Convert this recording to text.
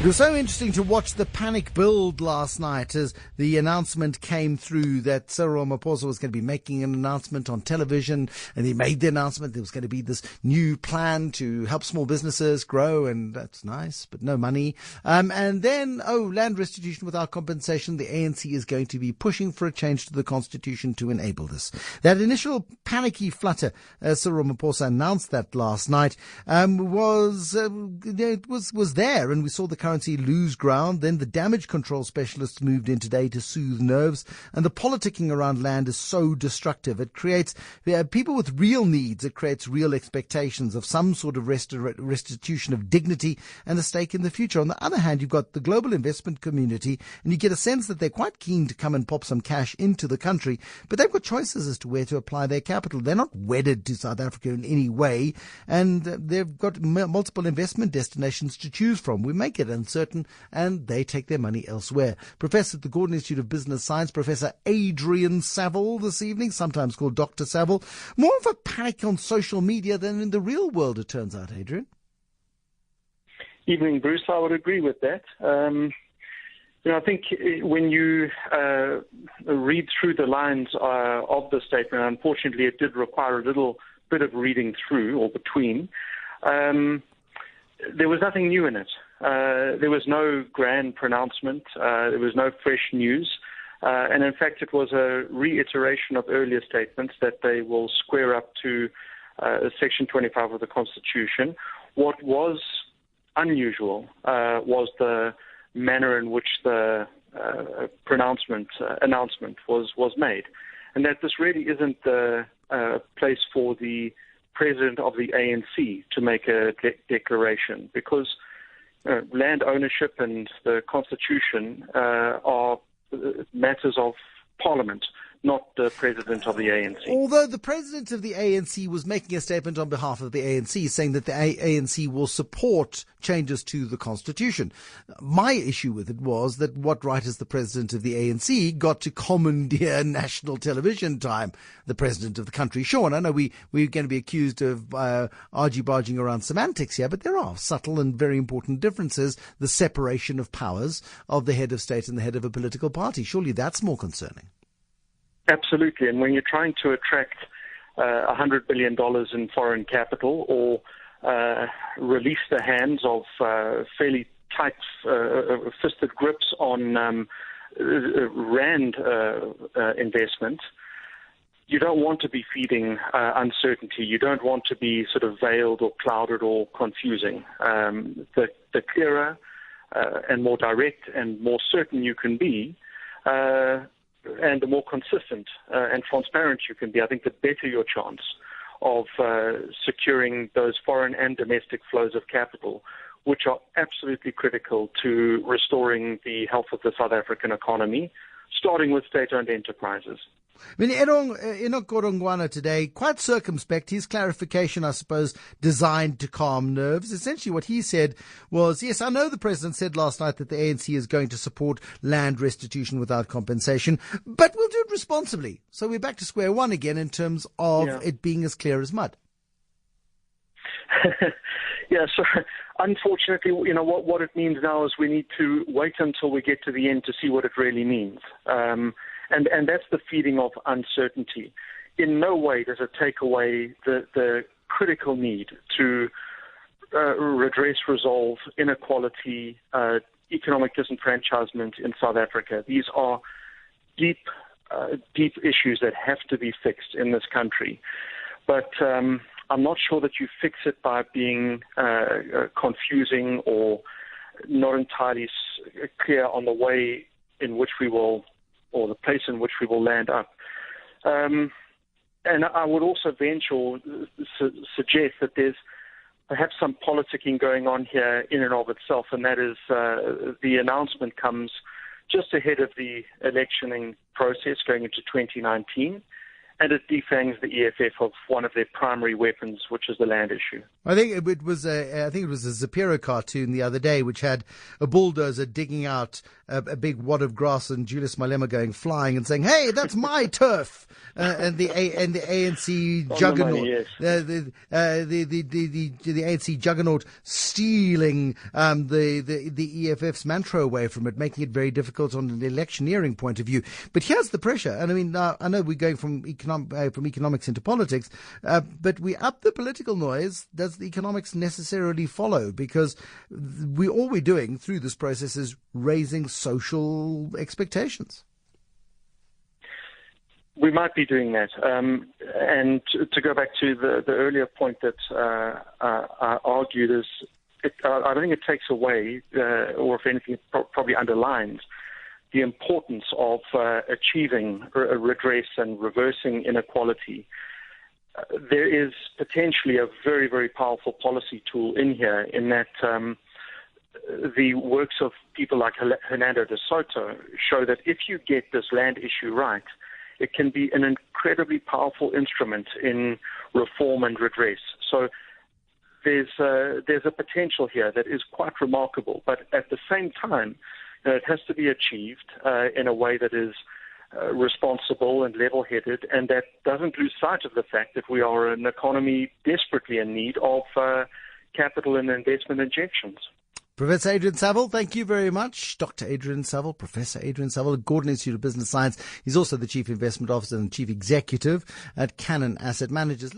It was so interesting to watch the panic build last night as the announcement came through that Cyril Ramaphosa was going to be making an announcement on television, and he made the announcement there was going to be this new plan to help small businesses grow, and that's nice, but no money. And then, land restitution without compensation. The ANC is going to be pushing for a change to the constitution to enable this. That initial panicky flutter, Cyril Ramaphosa announced that last night, was there, and we saw the currency lose ground. Then the damage control specialists moved in today to soothe nerves, and the politicking around land is so destructive. It creates people with real needs. It creates real expectations of some sort of restitution of dignity and a stake in the future. On the other hand, you've got the global investment community, and you get a sense that they're quite keen to come and pop some cash into the country, but they've got choices as to where to apply their capital. They're not wedded to South Africa in any way, and they've got multiple investment destinations to choose from. We make it uncertain, and they take their money elsewhere. Professor at the Gordon Institute of Business Science, Professor Adrian Saville this evening, sometimes called Dr. Saville. More of a panic on social media than in the real world, it turns out, Adrian. Evening, Bruce. I would agree with that. I think when you read through the lines of the statement, unfortunately it did require a little bit of reading through or between. There was nothing new in it. There was no grand pronouncement. There was no fresh news. And in fact, it was a reiteration of earlier statements that they will square up to Section 25 of the Constitution. What was unusual was the manner in which the announcement was made. And that this really isn't the place for the president of the ANC to make a declaration, because land ownership and the Constitution are matters of Parliament, not the president of the ANC. Although the president of the ANC was making a statement on behalf of the ANC saying that the ANC will support changes to the Constitution. My issue with it was that what right has the president of the ANC got to commandeer national television time? The president of the country. Sure, I know we're going to be accused of argy-barging around semantics here, but there are subtle and very important differences. The separation of powers of the head of state and the head of a political party. Surely that's more concerning. Absolutely. And when you're trying to attract $100 billion in foreign capital or release the hands of fairly tight-fisted grips on rand investment, you don't want to be feeding uncertainty. You don't want to be sort of veiled or clouded or confusing. The clearer and more direct and more certain you can be, and the more consistent and transparent you can be, I think the better your chance of securing those foreign and domestic flows of capital, which are absolutely critical to restoring the health of the South African economy, starting with state-owned enterprises. I mean, Enoch Godongwana today, quite circumspect. His clarification, I suppose, designed to calm nerves. Essentially what he said was, yes, I know the president said last night that the ANC is going to support land restitution without compensation, but we'll do it responsibly. So we're back to square one again in terms of it being as clear as mud. Yeah, so unfortunately, what it means now is we need to wait until we get to the end to see what it really means. And that's the feeding of uncertainty. In no way does it take away the critical need to resolve inequality, economic disenfranchisement in South Africa. These are deep issues that have to be fixed in this country. But I'm not sure that you fix it by being confusing or not entirely clear on the way in which we will, or the place in which we will land up. And I would also venture or suggest that there's perhaps some politicking going on here in and of itself, and that is the announcement comes just ahead of the electioning process going into 2019. and it defangs the EFF of one of their primary weapons, which is the land issue. I think it was a Zapiro cartoon the other day, which had a bulldozer digging out a big wad of grass and Julius Malema going flying and saying, "Hey, that's my turf," and the ANC juggernaut, yes. the ANC juggernaut stealing the EFF's mantra away from it, making it very difficult on an electioneering point of view. But here's the pressure, and I mean, I know we're going from economics into politics, but we up the political noise. Does the economics necessarily follow? Because all we're doing through this process is raising social expectations. We might be doing that. And to go back to the earlier point that I argued is, I don't think it takes away, or if anything, it probably underlines the importance of achieving redress and reversing inequality. There is potentially a very, very powerful policy tool in here, in that the works of people like Hernando de Soto show that if you get this land issue right, it can be an incredibly powerful instrument in reform and redress. So there's a potential here that is quite remarkable, but at the same time, it has to be achieved in a way that is responsible and level-headed, and that doesn't lose sight of the fact that we are an economy desperately in need of capital and investment injections. Professor Adrian Saville, thank you very much. Dr. Adrian Saville, Professor Adrian Saville at Gordon Institute of Business Science. He's also the Chief Investment Officer and Chief Executive at Cannon Asset Managers.